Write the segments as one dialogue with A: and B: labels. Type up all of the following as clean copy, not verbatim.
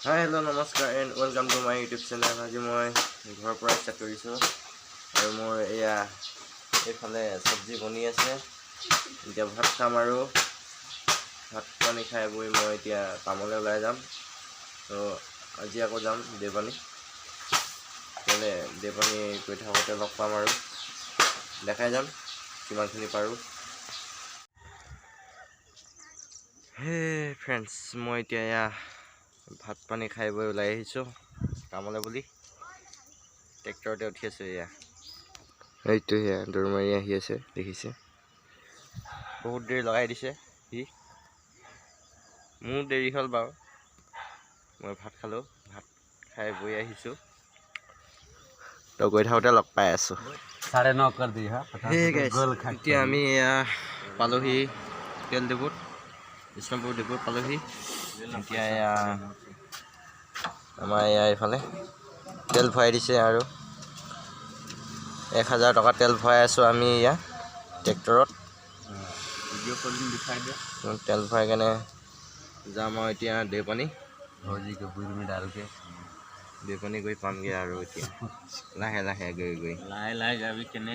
A: Hi, hello, namaskar and welcome to my YouTube channel. আজি মই ঘৰৰ পৰা ষ্টাৰ্ট কৰিছোঁ আৰু মোৰ এয়া এইফালে চব্জি বনি আছে। এতিয়া ভাত খাম আৰু ভাত পানী খাই বৈ মই এতিয়া কামলৈ ওলাই যাম। তো আজি আকৌ যাম দেৱপানী গৈ থাকোঁতে লগ পাম আৰু দেখাই যাম কিমানখিনি পাৰোঁ। হে ফ্ৰেণ্ডছ, মই এতিয়া এয়া ভাত পানী খাই বৈ ওলাই আহিছোঁ কামলৈ বুলি। ট্ৰেক্টৰতে উঠি আছোঁ। এয়া এইটো সেয়া দৌৰ মাৰি আহি আছে, দেখিছে বহুত দেৰি লগাই দিছে সি। মোৰ দেৰি হ'ল বাৰু, মই ভাত খালোঁ, ভাত খাই বৈ আহিছোঁ। তো গৈ থাকোঁতে লগ পাই আছোঁ।
B: 9:30 कर दी है।
A: এতিয়া আমি এয়া পালোহি তেল ডিপুত, বিষ্ণুপুৰ ডিপুত পালোহি। এতিয়া এয়া আমাৰ এয়া এইফালে তেল ভৰাই দিছে আৰু 1000 টকা তেল ভৰাই আছোঁ আমি এয়া ট্ৰেক্টৰত। তেল ভৰাই কেনে যাম আৰু এতিয়া দেৱপানী। দেৱপানী গৈ পামগৈ আৰু এতিয়া লাহে লাহে গৈ
B: যাবি কেনে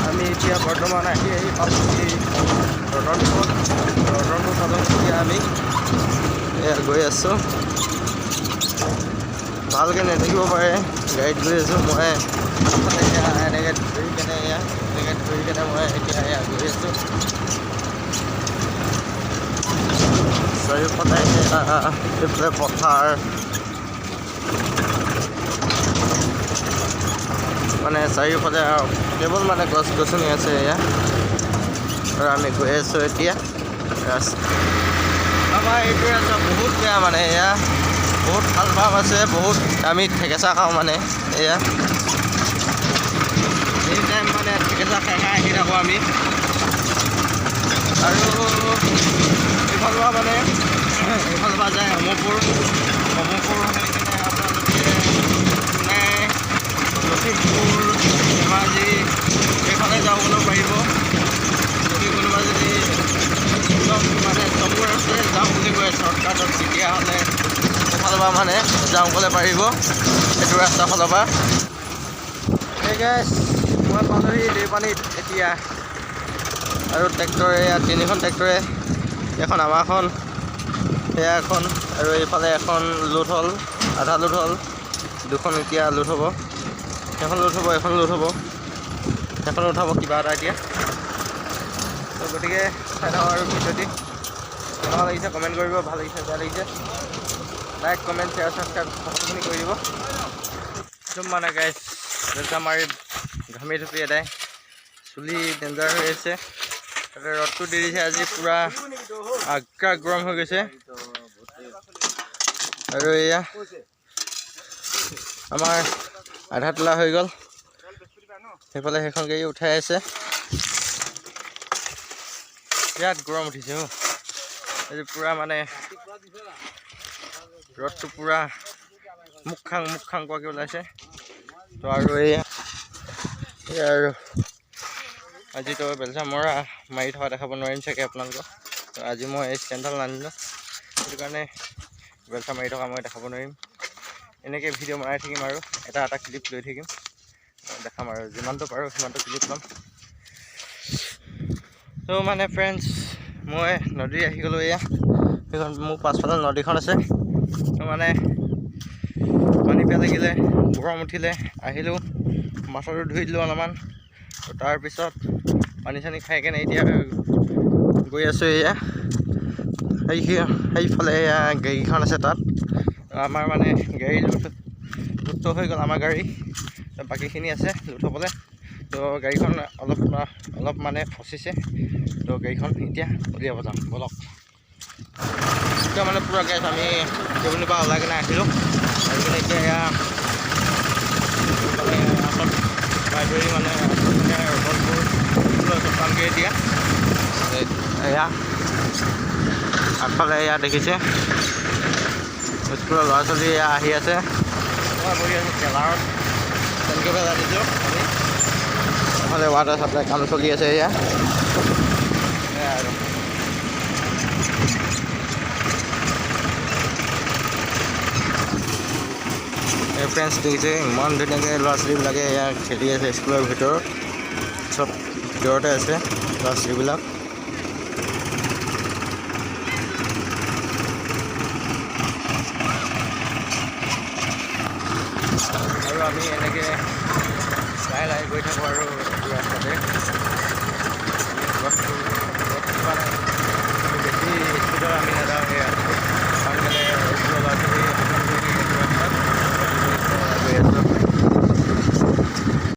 A: আমি এতিয়া বৰ্তমান আহি পালোহি ৰতনপুৰ পালোহি। এতিয়া আমি এয়া গৈ আছোঁ, ভালকৈ নেদেখিব পাৰে গাড়ীত গৈ আছোঁ মই। এনেকৈ ধৰি কেনে মই এতিয়া এয়া গৈ আছোঁ। চাৰিওফালে এইফালে পথাৰ, মানে চাৰিওফালে কেৱল মানে গছ গছনি আছে এয়া। আৰু আমি গৈ আছোঁ এতিয়া আমাৰ এইটো ৰাস্তা বহুত বেয়া, মানে এয়া বহুত ভাল পাম আছে, বহুত আমি ঠেকেচা খাওঁ মানে এয়া এনি টাইম মানে ঠেকেচা খাই আহি থাকোঁ আমি। আৰু এইফালৰ পৰা মানে এইফালৰ পৰা যায় অমৰপুৰ হৈ কিনে আপোনালোকে সোণাই, লখিমপুৰ, ধেমাজি এইফালে যাবলৈ পাৰিব। যদি কোনোবা যদি একদম মানে চমু ৰাস্তাৰে যাওঁ বুলি কয় শ্বৰ্টকাটত, তেতিয়াহ'লে সেইফালৰ পৰা মানে যাবলৈ পাৰিব এইটো ৰাস্তাৰ ফালৰ পৰা। মই পালোহি দেৱপানীত এতিয়া। আৰু ট্ৰেক্টৰ এয়া 3খন ট্ৰেক্টৰে, এখন আমাৰখন, এয়া এখন, আৰু এইফালে এখন লোড হ'ল, আধা লোড হ'ল, 2খন এতিয়া লোড হ'ব। এখন লোড হ'ব, এখন লোড হ'ব, এখন উঠাব কিবা এটা এতিয়া। তো গতিকে চাই থাকক আৰু ভিডিঅ'টি কেনেকুৱা লাগিছে কমেণ্ট কৰিব, ভাল লাগিছে বেয়া লাগিছে লাইক কমেণ্ট শ্বেয়াৰ ছাবস্ক্ৰাইব সকলোখিনি কৰি দিব। একদম মানে গাইজ বেলচা মাৰি ঘামি ধুপি এদাই চুলি ডেঞ্জাৰ হৈ আছে। তাতে ৰ'দটো দি দিছে আজি, পূৰা আগ্ৰা গৰম হৈ গৈছে। আৰু এয়া আমাৰ আধা তোলা হৈ গ'ল, সেইফালে সেইখন গাড়ী উঠাই আছে। বিৰাট গৰম উঠিছে আজি, পূৰা মানে ৰ'দটো পূৰা মুখ খাং কোৱাকৈ ওলাইছে। তো আৰু এয়া আৰু আজিতো বেলচা মৰা মাৰি থকা দেখাব নোৱাৰিম চাগে আপোনালোকক। তো আজি মই এই ষ্টেণ্ডডাল নানিলোঁ, সেইটো কাৰণে বেলচা মাৰি থকা মই দেখাব নোৱাৰিম। এনেকৈ ভিডিঅ' বনাই থাকিম আৰু এটা ক্লিপ লৈ থাকিম, দেখাম আৰু যিমানটো পাৰোঁ সিমানটো ক্লিপ ল'ম। তো মানে ফ্ৰেণ্ডছ, মই নদী আহি গ'লোঁ। এয়া সেইখন মোৰ পাছফালে নদীখন আছে। তো মানে পানী বেয়া লাগিলে, গৰম উঠিলে, আহিলোঁ মাথাটো ধুই দিলোঁ অলপমান। তাৰপিছত পানী চানী খাই কেনে এতিয়া গৈ আছোঁ এয়া সেইফালে এয়া গাড়ীখন আছে, তাত আমাৰ মানে গাড়ী লুট হৈ গ'ল আমাৰ গাড়ী, বাকীখিনি আছে লুট হ'বলৈ। তো গাড়ীখন অলপ মানে ফচিছে। তো গাড়ীখন এতিয়া উলিয়াব যাম, ব'লক। এতিয়া মানে পূৰা গাইজ আমি দেৱপানীৰ পৰা ওলাই কিনে আহিলোঁ, আহি কিনে এতিয়া এয়া ধৰি মানে ৰতনপুৰ পামগৈ এতিয়া। এয়া আগফালে এয়া দেখিছে স্কুলৰ ল'ৰা ছোৱালী এয়া আহি আছে। মই বহি আছোঁ ট্ৰেলাৰত, তেনেকৈ পেলাই দিছোঁ আমি। এফালে ৱাটাৰ চাপ্লাই কাম চলি আছে এয়া আৰু ফ্ৰেণ্ডছ দেখিছে ইমান ধুনীয়াকৈ ল'ৰা ছোৱালীবিলাকে এয়া খেলি আছে স্কুলৰ ভিতৰত চব ভিতৰতে আছে ল'ৰা ছোৱালীবিলাক আৰু আমি এনেকৈ লাহে লাহে গৈ থাকোঁ আৰু ৰাস্তাতে